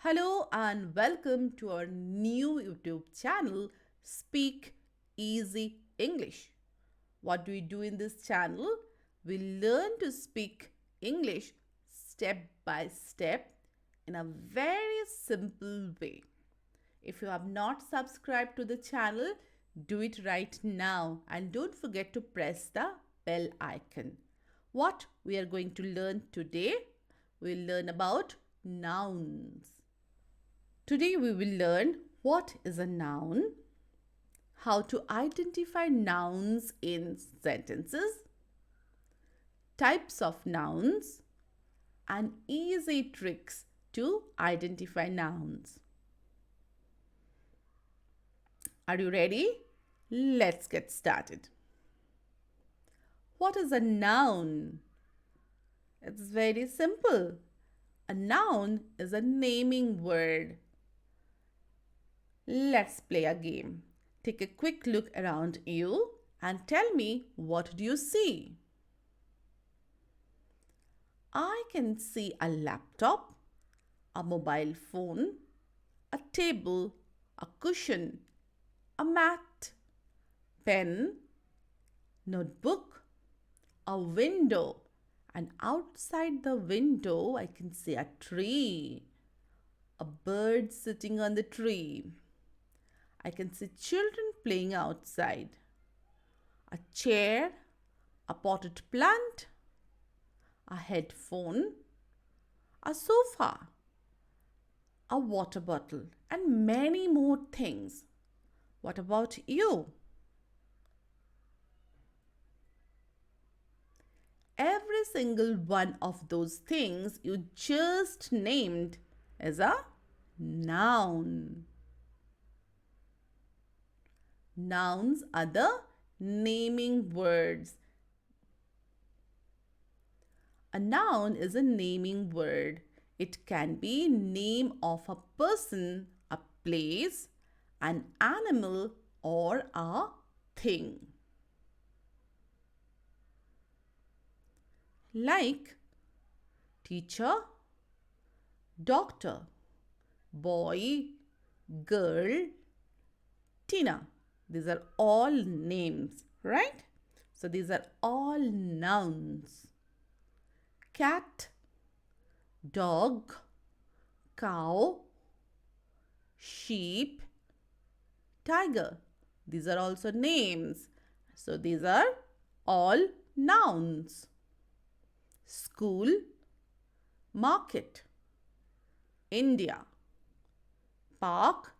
Hello and welcome to our new YouTube channel, Speak Easy English. What do we do in this channel? We learn to speak English step by step in a very simple way. If you have not subscribed to the channel, do it right now and don't forget to press the bell icon. What we are going to learn today? We'll learn about nouns. Today we will learn what is a noun, how to identify nouns in sentences, types of nouns, and easy tricks to identify nouns. Are you ready? Let's get started. What is a noun? It's very simple. A noun is a naming word. Let's play a game. Take a quick look around you and tell me, what do you see? I can see a laptop, a mobile phone, a table, a cushion, a mat, pen, notebook, a window, and outside the window I can see a tree, a bird sitting on the tree. I can see children playing outside, a chair, a potted plant, a headphone, a sofa, a water bottle, and many more things. What about you? Every single one of those things you just named is a noun. Nouns are the naming words. A noun is a naming word. It can be name of a person, a place, an animal, or a thing. Like teacher, doctor, boy, girl, Tina. These are all names, right? So these are all nouns. Cat, dog, cow, sheep, tiger. These are also names. So these are all nouns. School, market, India, park,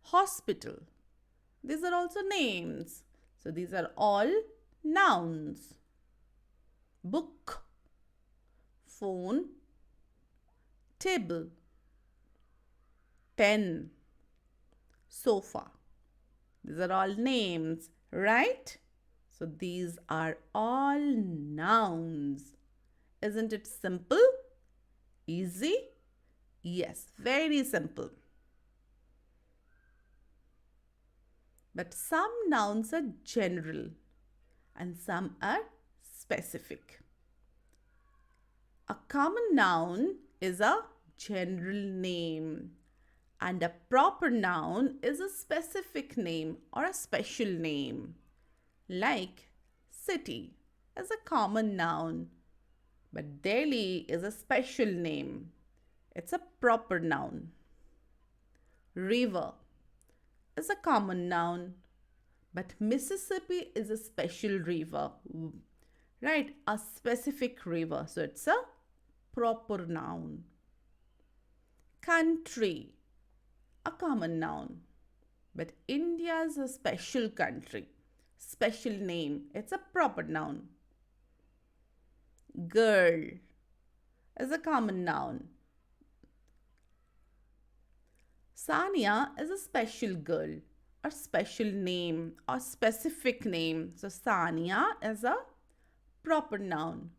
hospital. These are also names. So these are all nouns. Book, phone, table, pen, sofa. These are all names, right? So these are all nouns. Isn't it simple? Easy? Yes, very simple. But some nouns are general and some are specific. A common noun is a general name and a proper noun is a specific name or a special name. Like city is a common noun, but Delhi is a special name. It's a proper noun. River is a common noun, but Mississippi is a special river, right? A specific river. So it's a proper noun. Country, a common noun, but India is a special country, special name. It's a proper noun. Girl is a common noun. Sania is a special girl or special name or specific name. So Sania is a proper noun.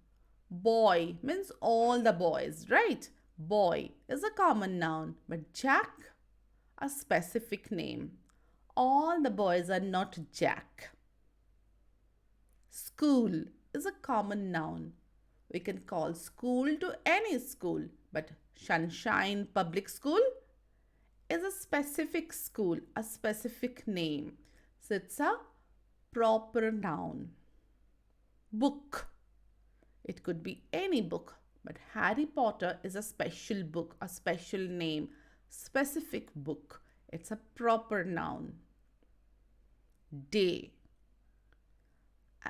Boy means all the boys, right? Boy is a common noun, but Jack a specific name. All the boys are not Jack. School is a common noun. We can call school to any school, but Sunshine Public School is a specific school, a specific name. So it's a proper noun. Book. It could be any book, but Harry Potter is a special book, a special name, specific book. It's a proper noun. Day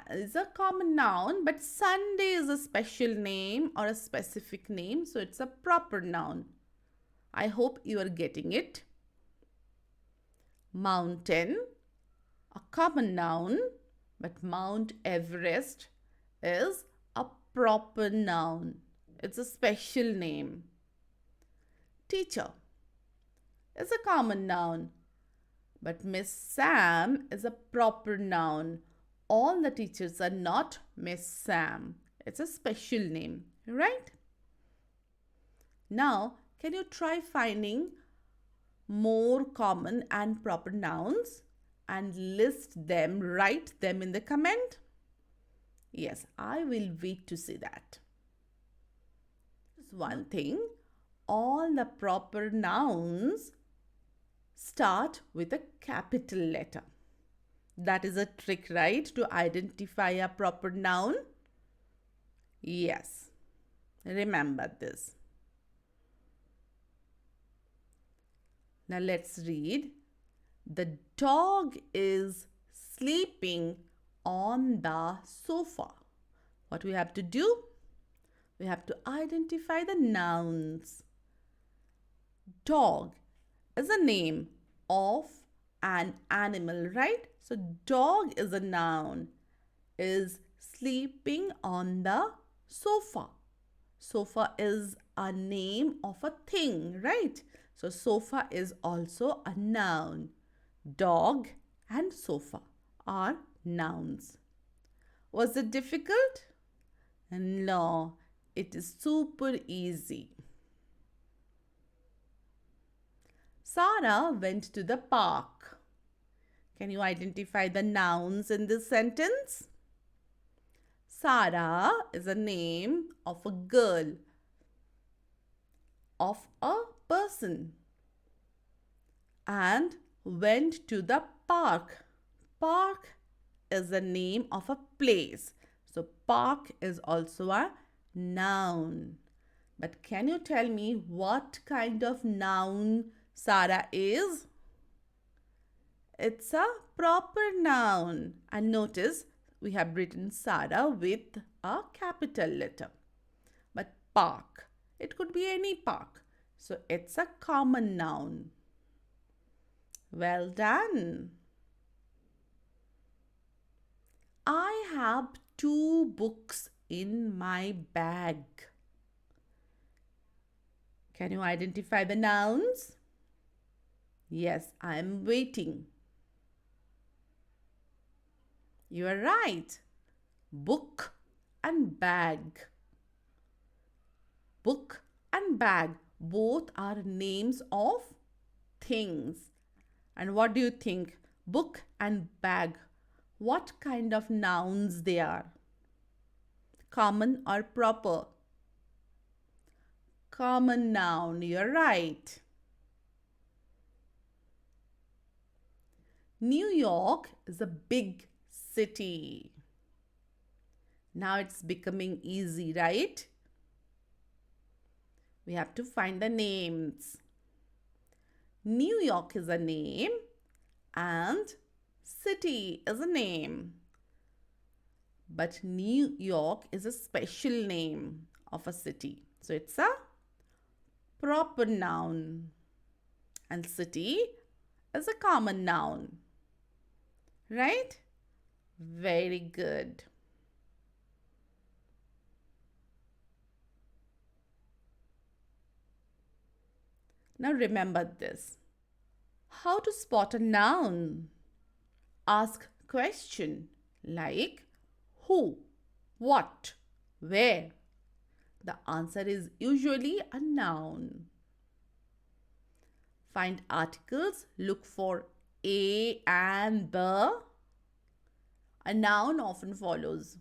is a common noun, but Sunday is a special name or a specific name, so it's a proper noun. I hope you are getting it. Mountain, a common noun, but Mount Everest is a proper noun. It's a special name. Teacher is a common noun, but Miss Sam is a proper noun. All the teachers are not Miss Sam. It's a special name, right? Now, can you try finding more common and proper nouns and list them, write them in the comment? Yes, I will wait to see that. One thing, all the proper nouns start with a capital letter. That is a trick, right, to identify a proper noun? Yes, remember this. Now let's read. The dog is sleeping on the sofa. What we have to do? We have to identify the nouns. Dog is a name of an animal, right? So dog is a noun. Is sleeping on the sofa. Sofa is a name of a thing, right? So sofa is also a noun. Dog and sofa are nouns. Was it difficult? No, it is super easy. Sarah went to the park. Can you identify the nouns in this sentence? Sarah is a name of a girl, of a person, and went to the park. Park is the name of a place. So park is also a noun. But can you tell me what kind of noun Sarah is? It's a proper noun. And notice we have written Sarah with a capital letter. But park, it could be any park. So it's a common noun. Well done. I have 2 books in my bag. Can you identify the nouns? Yes, I am waiting. You are right. Book and bag. Book and bag, both are names of things. And what do you think? Book and bag, what kind of nouns they are? Common or proper? Common noun, you're right. New York is a big city. Now it's becoming easy, right? We have to find the names. New York is a name and city is a name. But New York is a special name of a city. So it's a proper noun. And city is a common noun. Right? Very good. Now remember this. How to spot a noun? Ask question like who, what, where. The answer is usually a noun. Find articles, look for a and the. A noun often follows.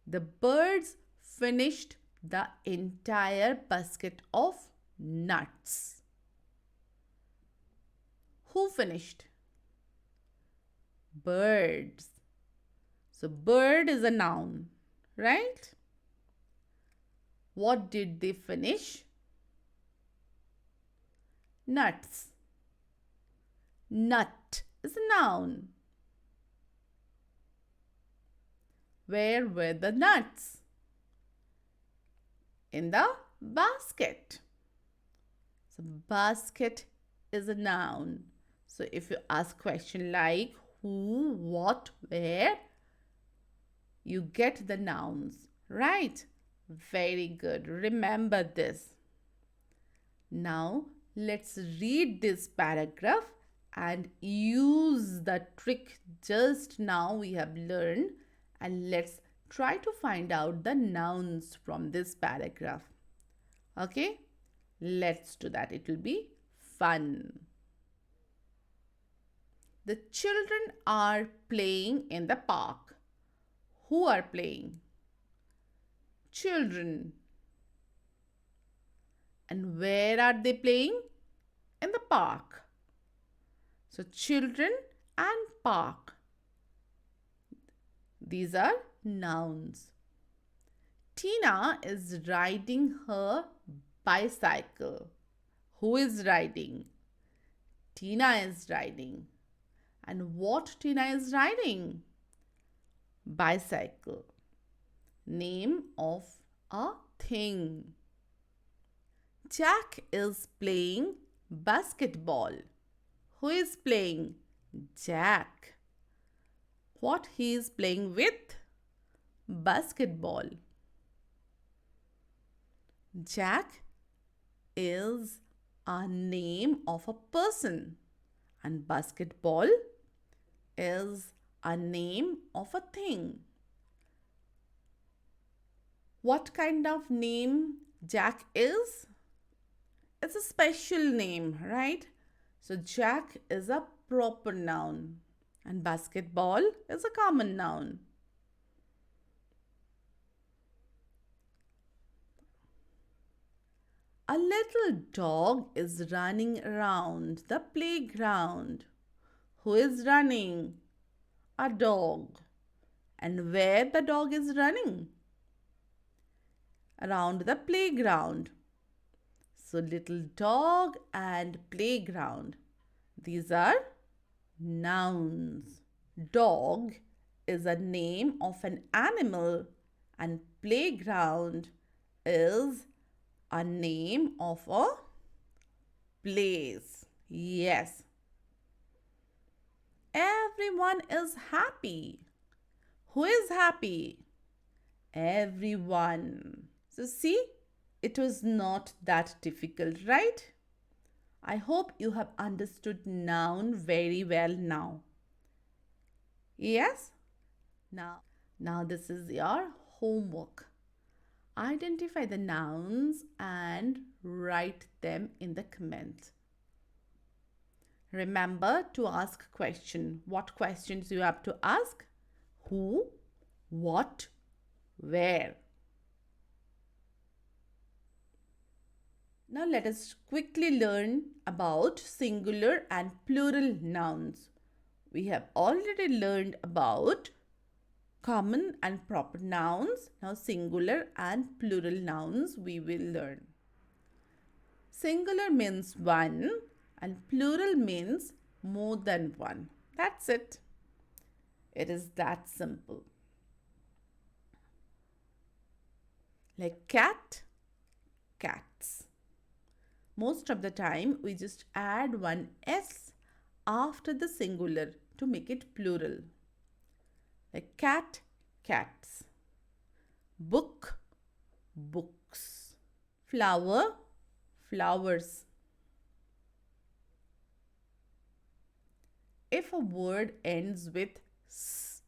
The birds finished the entire basket of nuts. Who finished? Birds. So, bird is a noun, right? What did they finish? Nuts. Nut is a noun. Where were the nuts? In the basket. So, basket is a noun. So, if you ask question like who, what, where, you get the nouns, right? Very good. Remember this. Now, let's read this paragraph and use the trick just now we have learned, and let's try to find out the nouns from this paragraph. Okay? Let's do that. It will be fun. The children are playing in the park. Who are playing? Children. And where are they playing? In the park. So, children and park. These are nouns. Tina is riding her bicycle. Who is riding? Tina is riding. And what Tina is riding? Bicycle. Name of a thing. Jack is playing basketball. Who is playing? Jack. What he is playing with? Basketball. Jack is a name of a person, and basketball is a name of a thing. What kind of name Jack is? It's a special name, right? So Jack is a proper noun and basketball is a common noun. A little dog is running around the playground. Who is running? A dog. And where the dog is running? Around the playground. So, little dog and playground. These are nouns. Dog is a name of an animal, and playground is a name of a place. Yes. Everyone is happy. Who is happy? Everyone. So, see, it was not that difficult, right? I hope you have understood noun very well now. Yes? Now this is your homework. Identify the nouns and write them in the comments. Remember to ask question. What questions you have to ask? Who, what, where. Now let us quickly learn about singular and plural nouns. We have already learned about common and proper nouns. Now singular and plural nouns we will learn. Singular means one and plural means more than one. That's it. It is that simple. Like cat, cats. Most of the time we just add one S after the singular to make it plural. Like cat, cats. Book, books. Flower, flowers. If a word ends with s,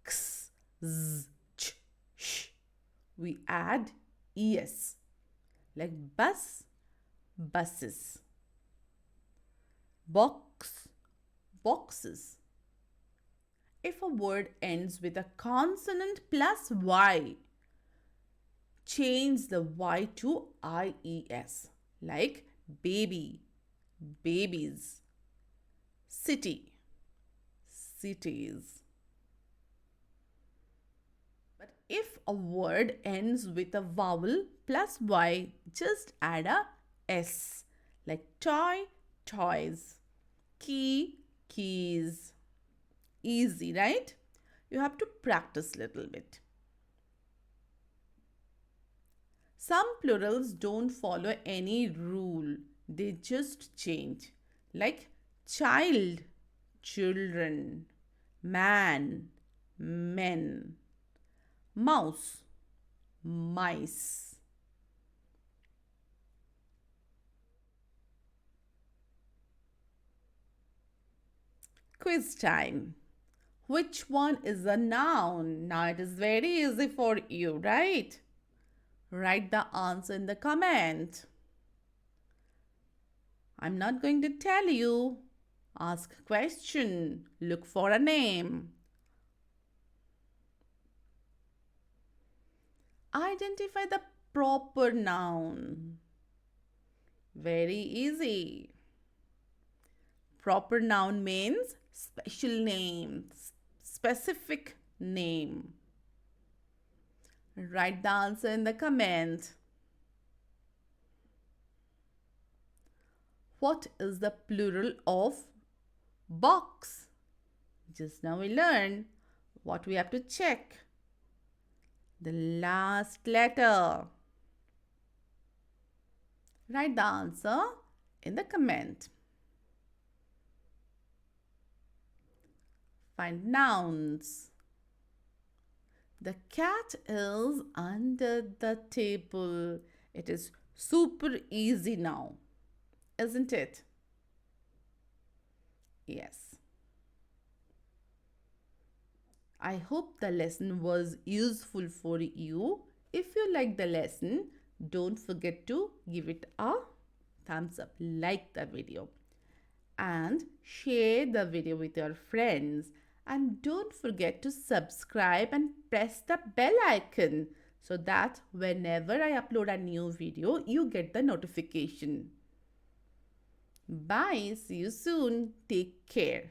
x, z, ch, sh, we add es. Like bus, buses. Box, boxes. If a word ends with a consonant plus Y, change the Y to IES, like baby, babies, city, cities. But if a word ends with a vowel plus Y, just add a S, like toy, toys, key, keys. Easy, right? You have to practice a little bit. Some plurals don't follow any rule, they just change. Like child, children, man, men, mouse, mice. Quiz time. Which one is a noun? Now it is very easy for you, right? Write the answer in the comment. I'm not going to tell you. Ask question. Look for a name. Identify the proper noun. Very easy. Proper noun means special name, specific name. Write the answer in the comment. What is the plural of box? Just now we learned what we have to check. The last letter. Write the answer in the comment. Find nouns. The cat is under the table. It is super easy now, isn't it? Yes. I hope the lesson was useful for you. If you like the lesson, don't forget to give it a thumbs up, like the video, and share the video with your friends. And don't forget to subscribe and press the bell icon so that whenever I upload a new video, you get the notification. Bye. See you soon. Take care.